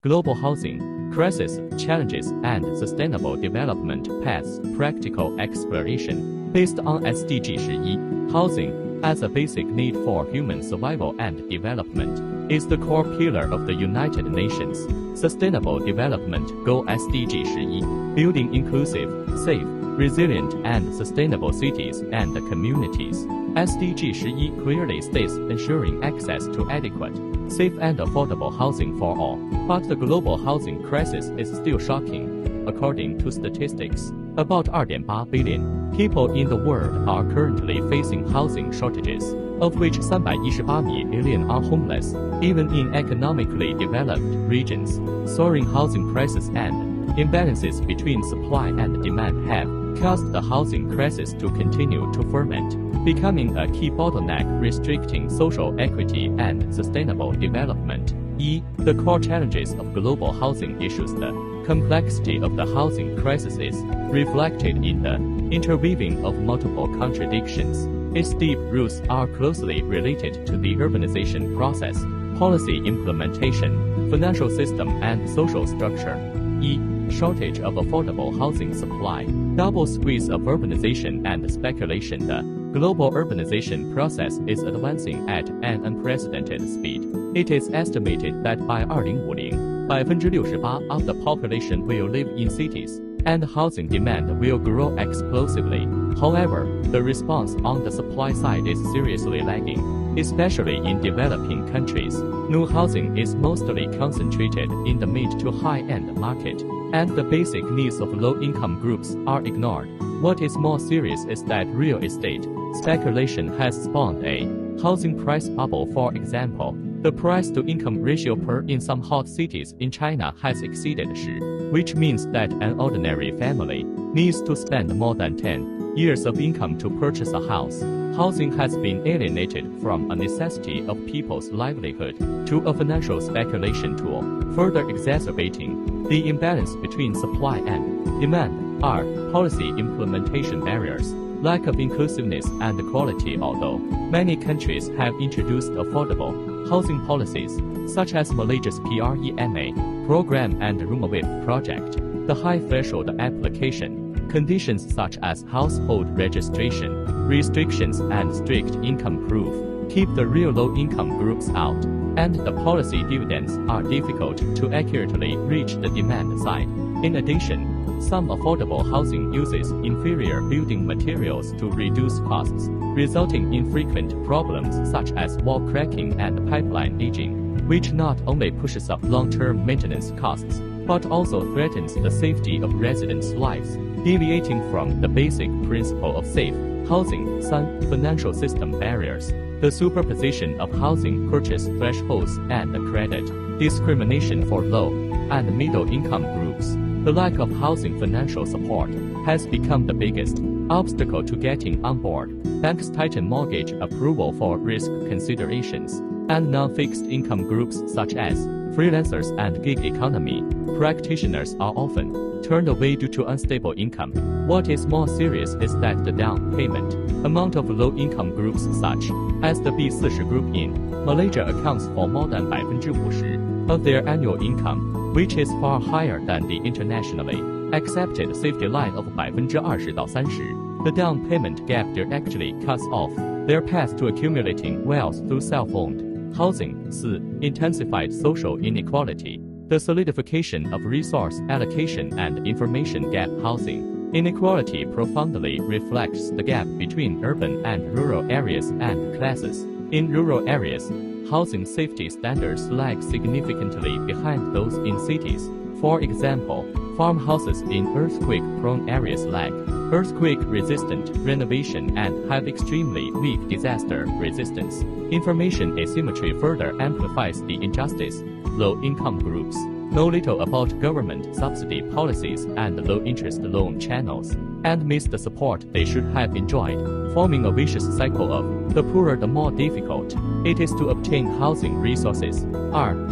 Global Housing Crisis, Challenges, and Sustainable Development Paths Practical Exploration. Based on SDG 11, housing, as a basic need for human survival and development, is the core pillar of the United Nations Sustainable Development Goal SDG 11, building inclusive, safe, resilient, and sustainable cities and communities. SDG 11 clearly states ensuring access to adequate, safe and affordable housing for all. But the global housing crisis is still shocking. According to statistics, about 2.8 billion people in the world are currently facing housing shortages, of which 318 million are homeless. Even in economically developed regions, soaring housing prices and imbalances between supply and demand have caused the housing crisis to continue to ferment, becoming a key bottleneck restricting social equity and sustainable development. The core challenges of global housing issues. The complexity of the housing crisis is reflected in the interweaving of multiple contradictions. Its deep roots are closely related to the urbanization process, policy implementation, financial system, and social structure. Shortage of affordable housing supply, double squeeze of urbanization and speculation. The global urbanization process is advancing at an unprecedented speed. It is estimated that by 2050, 68% of the population will live in cities, and housing demand will grow explosively. However, the response on the supply side is seriously lagging, especially in developing countries. New housing is mostly concentrated in the mid to high-end market, and the basic needs of low-income groups are ignored. What is more serious is that real estate speculation has spawned a housing price bubble. For example, the price-to-income ratio in some hot cities in China has exceeded 10, which means that an ordinary family needs to spend more than 10 years of income to purchase a house. Housing has been alienated from a necessity of people's livelihood to a financial speculation tool, further exacerbating the imbalance between supply and demand. Policy implementation barriers, lack of inclusiveness and quality. Although many countries have introduced affordable housing policies, such as Malaysia's PREMA program and RumahWIP project, the high threshold application conditions such as household registration, restrictions, and strict income proof keep the real low-income groups out, and the policy dividends are difficult to accurately reach the demand side. In addition, some affordable housing uses inferior building materials to reduce costs, resulting in frequent problems such as wall cracking and pipeline aging, which not only pushes up long-term maintenance costs, but also threatens the safety of residents' lives, deviating from the basic principle of safe housing. Financial system barriers, the superposition of housing purchase thresholds and credit discrimination for low and middle-income groups. The lack of housing financial support has become the biggest obstacle to getting on board. Banks tighten mortgage approval for risk considerations, and non-fixed income groups such as freelancers and gig economy practitioners are often turned away due to unstable income. What is more serious is that the down payment amount of low-income groups such as the B40 group in Malaysia accounts for more than 50% of their annual income, which is far higher than the internationally accepted safety line of 20 to 30%. The down payment gap directly cuts off their path to accumulating wealth through self-owned housing. Intensified social inequality, the solidification of resource allocation and information gap. Housing inequality profoundly reflects the gap between urban and rural areas and classes. In rural areas, housing safety standards lag significantly behind those in cities. For example, farmhouses in earthquake-prone areas lack earthquake-resistant renovation and have extremely weak disaster resistance. Information asymmetry further amplifies the injustice. Low-income groups know little about government subsidy policies and low-interest loan channels, and miss the support they should have enjoyed, forming a vicious cycle of the poorer the more difficult it is to obtain housing resources.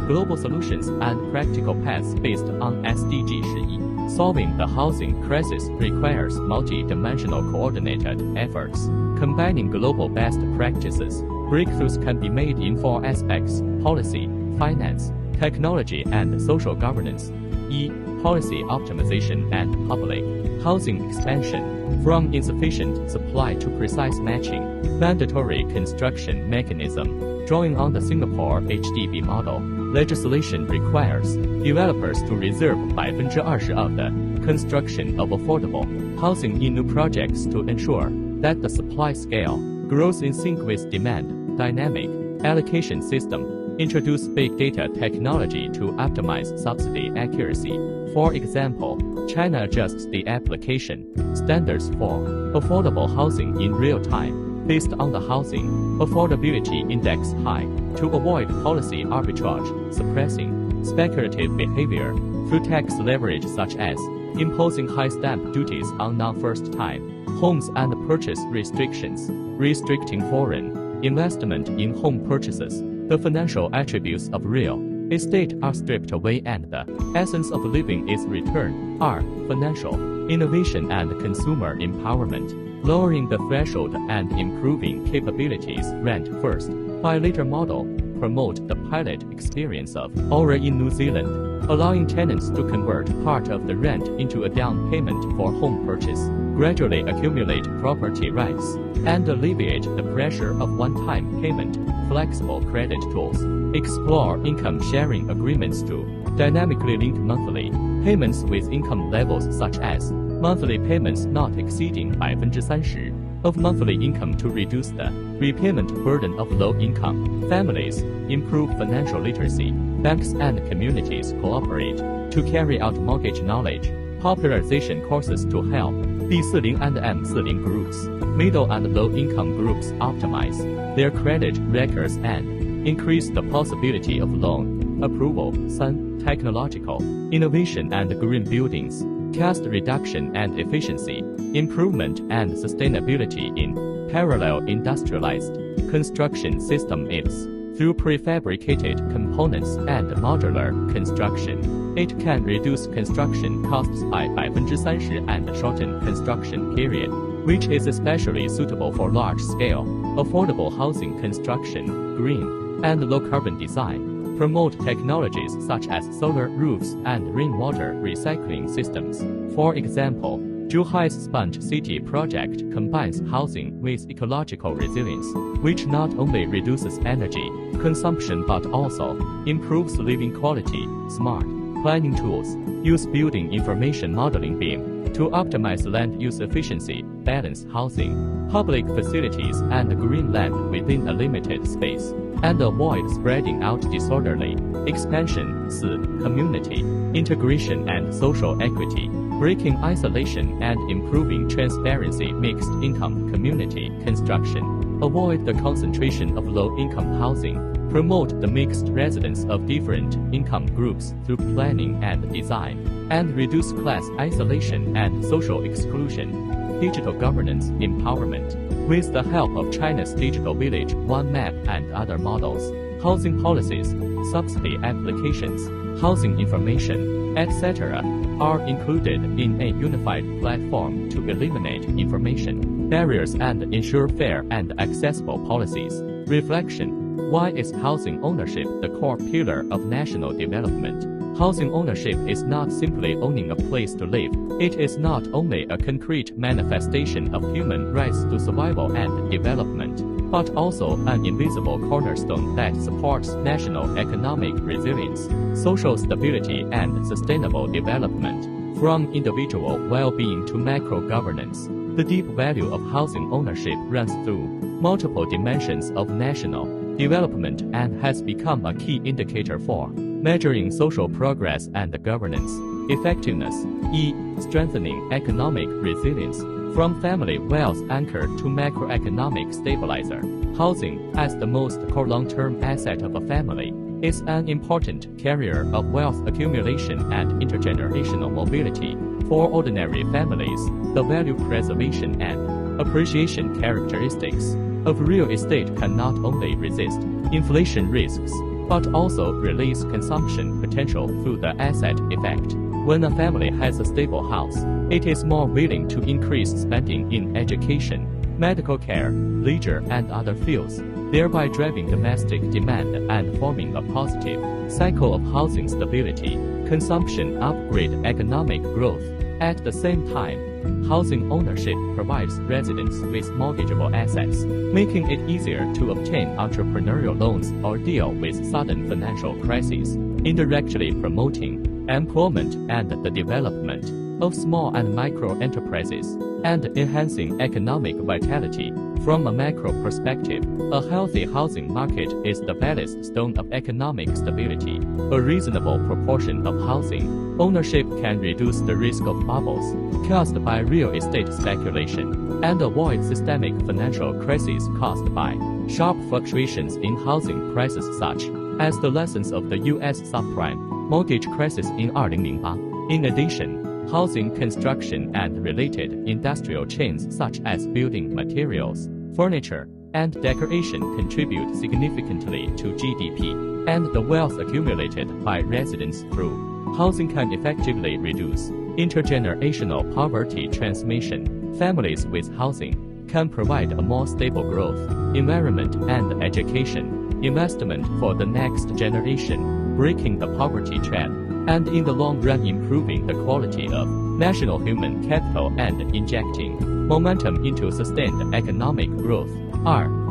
Global solutions and practical paths based on SDG 11. Solving the housing crisis requires multi-dimensional coordinated efforts. Combining global best practices, breakthroughs can be made in 4 aspects: policy, finance, Technology and social governance. E. Policy optimization and public housing expansion. From insufficient supply to precise matching. Mandatory construction mechanism. Drawing on the Singapore HDB model, legislation requires developers to reserve 20% of the construction of affordable housing in new projects to ensure that the supply scale grows in sync with demand. Dynamic allocation system. Introduce big data technology to optimize subsidy accuracy. For example, China adjusts the application standards for affordable housing in real time based on the Housing Affordability Index high to avoid policy arbitrage, suppressing speculative behavior through tax leverage such as imposing high stamp duties on non-first-time homes and purchase restrictions, restricting foreign investment in home purchases. The financial attributes of real estate are stripped away and the essence of living is returned. R. Financial innovation and consumer empowerment. Lowering the threshold and improving capabilities. Rent first, buy later model. Promote the pilot experience of Aura in New Zealand, allowing tenants to convert part of the rent into a down payment for home purchase, gradually accumulate property rights, and alleviate the pressure of one-time payment. Flexible credit tools. Explore income sharing agreements to dynamically link monthly payments with income levels such as monthly payments not exceeding 30% of monthly income to reduce the repayment burden of low-income families. Improve financial literacy. Banks and communities cooperate to carry out mortgage knowledge popularization courses to help B40 and M40 groups, middle and low-income groups optimize their credit records and increase the possibility of loan approval. 3. Technological innovation and green buildings. Cost reduction and efficiency, improvement and sustainability in parallel industrialized construction system is through prefabricated components and modular construction. It can reduce construction costs by 30% and shorten construction period, which is especially suitable for large-scale, affordable housing construction. Green and low-carbon design. Promote technologies such as solar roofs and rainwater recycling systems. For example, Zhuhai's Sponge City project combines housing with ecological resilience, which not only reduces energy consumption but also improves living quality. Smart planning tools. Use building information modeling BIM to optimize land use efficiency, balance housing, public facilities, and green land within a limited space, and avoid spreading out disorderly expansion. 4. Community integration and social equity. Breaking isolation and improving transparency. Mixed income community construction. Avoid the concentration of low-income housing. Promote the mixed residence of different income groups through planning and design, and reduce class isolation and social exclusion. Digital governance empowerment. With the help of China's Digital Village, One Map, and other models, housing policies, subsidy applications, housing information, etc., are included in a unified platform to eliminate information barriers and ensure fair and accessible policies. Reflection. Why is housing ownership the core pillar of national development? Housing ownership is not simply owning a place to live. It is not only a concrete manifestation of human rights to survival and development, but also an invisible cornerstone that supports national economic resilience, social stability, and sustainable development. From individual well-being to macro governance, the deep value of housing ownership runs through multiple dimensions of national development and has become a key indicator for measuring social progress and governance effectiveness. E. Strengthening economic resilience. From family wealth anchor to macroeconomic stabilizer, housing, as the most core long-term asset of a family, is an important carrier of wealth accumulation and intergenerational mobility. For ordinary families, the value preservation and appreciation characteristics of real estate can not only resist inflation risks, but also release consumption potential through the asset effect. When a family has a stable house, it is more willing to increase spending in education, medical care, leisure, and other fields. thereby driving domestic demand and forming a positive cycle of housing stability, consumption, upgrade, economic growth. At the same time, housing ownership provides residents with mortgageable assets, making it easier to obtain entrepreneurial loans or deal with sudden financial crises, indirectly promoting employment and the development of small and micro enterprises, and enhancing economic vitality. From a macro perspective, a healthy housing market is the ballast stone of economic stability. A reasonable proportion of housing ownership can reduce the risk of bubbles caused by real estate speculation and avoid systemic financial crises caused by sharp fluctuations in housing prices, such as the lessons of the U.S. subprime mortgage crisis in 2008. In addition, housing construction and related industrial chains such as building materials, furniture, and decoration contribute significantly to GDP, and the wealth accumulated by residents through housing can effectively reduce intergenerational poverty transmission. Families with housing can provide a more stable growth environment and education investment for the next generation, breaking the poverty trend, and in the long run improving the quality of national human capital and injecting momentum into sustained economic growth.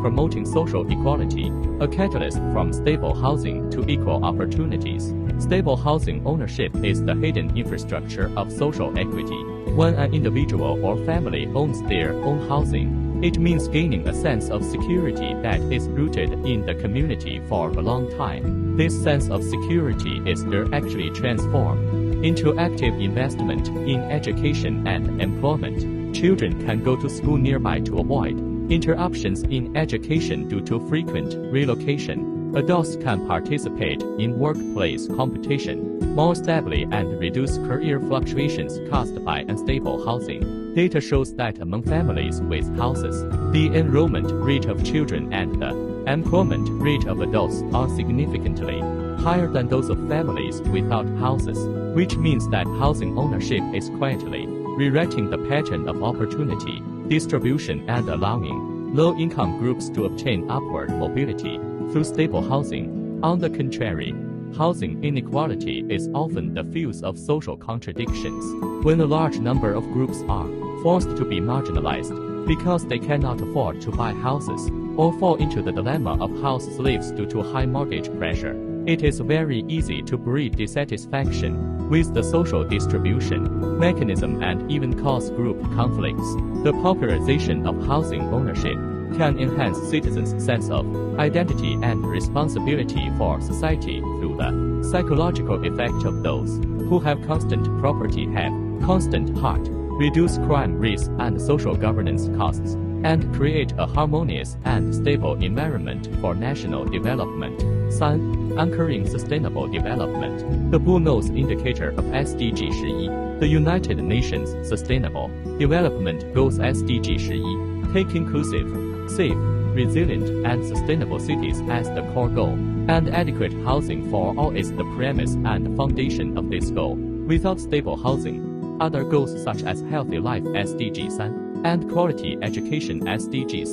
Promoting social equality, a catalyst from stable housing to equal opportunities. Stable housing ownership is the hidden infrastructure of social equity. When an individual or family owns their own housing, it means gaining a sense of security that is rooted in the community for a long time. This sense of security is actually transformed into active investment in education and employment. Children can go to school nearby to avoid interruptions in education due to frequent relocation. Adults can participate in workplace competition more stably and reduce career fluctuations caused by unstable housing. Data shows that among families with houses, the enrollment rate of children and the employment rate of adults are significantly higher than those of families without houses, which means that housing ownership is quietly rewriting the pattern of opportunity distribution and allowing low-income groups to obtain upward mobility through stable housing. On the contrary, housing inequality is often the fuse of social contradictions. When a large number of groups are forced to be marginalized because they cannot afford to buy houses or fall into the dilemma of house slaves due to high mortgage pressure, it is very easy to breed dissatisfaction with the social distribution mechanism and even cause group conflicts. The popularization of housing ownership can enhance citizens' sense of identity and responsibility for society through the psychological effect of those who have constant property have constant heart, reduce crime risk and social governance costs, and create a harmonious and stable environment for national development. 3. Anchoring sustainable development. The Blue Nose indicator of SDG 11, the United Nations Sustainable Development Goals SDG 11, take inclusive, safe, resilient, and sustainable cities as the core goal, and adequate housing for all is the premise and foundation of this goal. Without stable housing, other goals such as healthy life SDG 3 and quality education SDG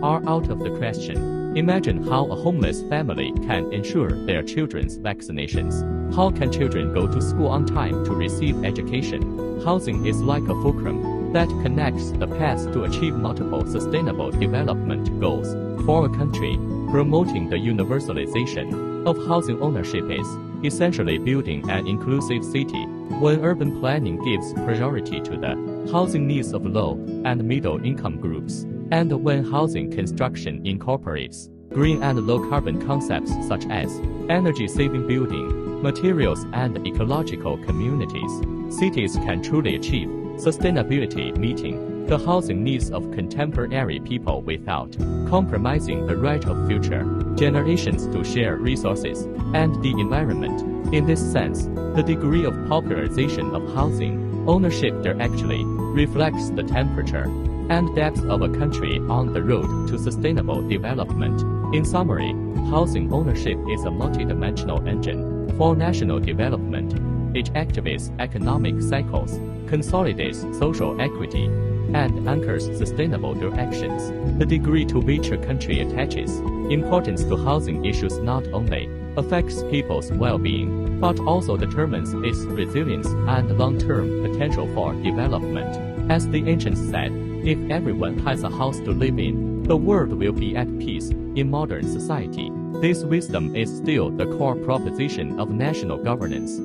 4 are out of the question. Imagine how a homeless family can ensure their children's vaccinations. How can children go to school on time to receive education? Housing is like a fulcrum that connects the paths to achieve multiple sustainable development goals for a country. Promoting the universalization of housing ownership is essentially building an inclusive city. When urban planning gives priority to the housing needs of low and middle income groups, and when housing construction incorporates green and low-carbon concepts such as energy-saving building materials and ecological communities, cities can truly achieve sustainability, meeting the housing needs of contemporary people without compromising the right of future generations to share resources and the environment. In this sense, the degree of popularization of housing ownership directly reflects the temperature and depth of a country on the road to sustainable development. In summary, housing ownership is a multidimensional engine for national development. It activates economic cycles, consolidates social equity, and anchors sustainable directions. The degree to which a country attaches importance to housing issues not only affects people's well-being, but also determines its resilience and long-term potential for development. As the ancients said, if everyone has a house to live in, the world will be at peace. In modern society, this wisdom is still the core proposition of national governance.